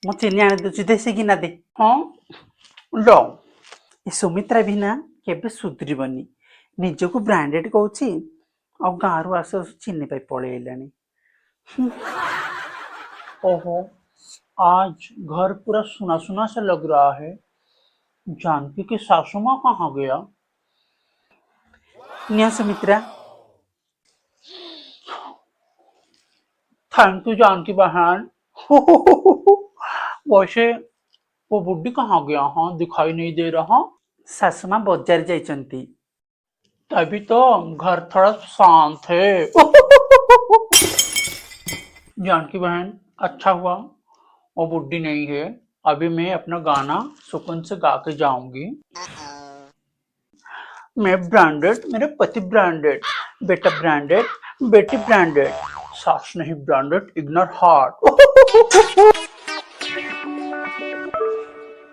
ମୁଁ ଚିନି ଆଣି ଦଉଛି ଦେଶୀ କିନା ଦେ। ହଁ ଲ ଏ ସୁମିତ୍ରା ବି ନା କେବେ ସୁଧରିବନି। ନିଜକୁ ବ୍ରାଣ୍ଡେଡ କହୁଛି ଆଉ ଗାଁରୁ ଆସୁ ଆସୁ ଚିନି ପାଇଁ ପଳେଇଲାଣି। ओहो, आज घर पूरा सुना सुना सा लग रहा है। जानकी की सासू माँ कहाँ गया? निया सुमित्रा। थैंक यू जानकी बहन। वैसे वो बुड्ढी कहाँ गया? हाँ, दिखाई नहीं दे रहा। सासू माँ बाजार जाइचंती। तभी तो घर थोड़ा शांत है। जानकी बहन, अच्छा हुआ वो बुड्ढी नहीं है। अभी मैं अपना गाना सुकून से गा के जाऊंगी। मैं ब्रांडेड, मेरे पति ब्रांडेड, बेटा ब्रांडेड, बेटी ब्रांडेड, सास नहीं ब्रांडेड, इग्नोर हार्ट।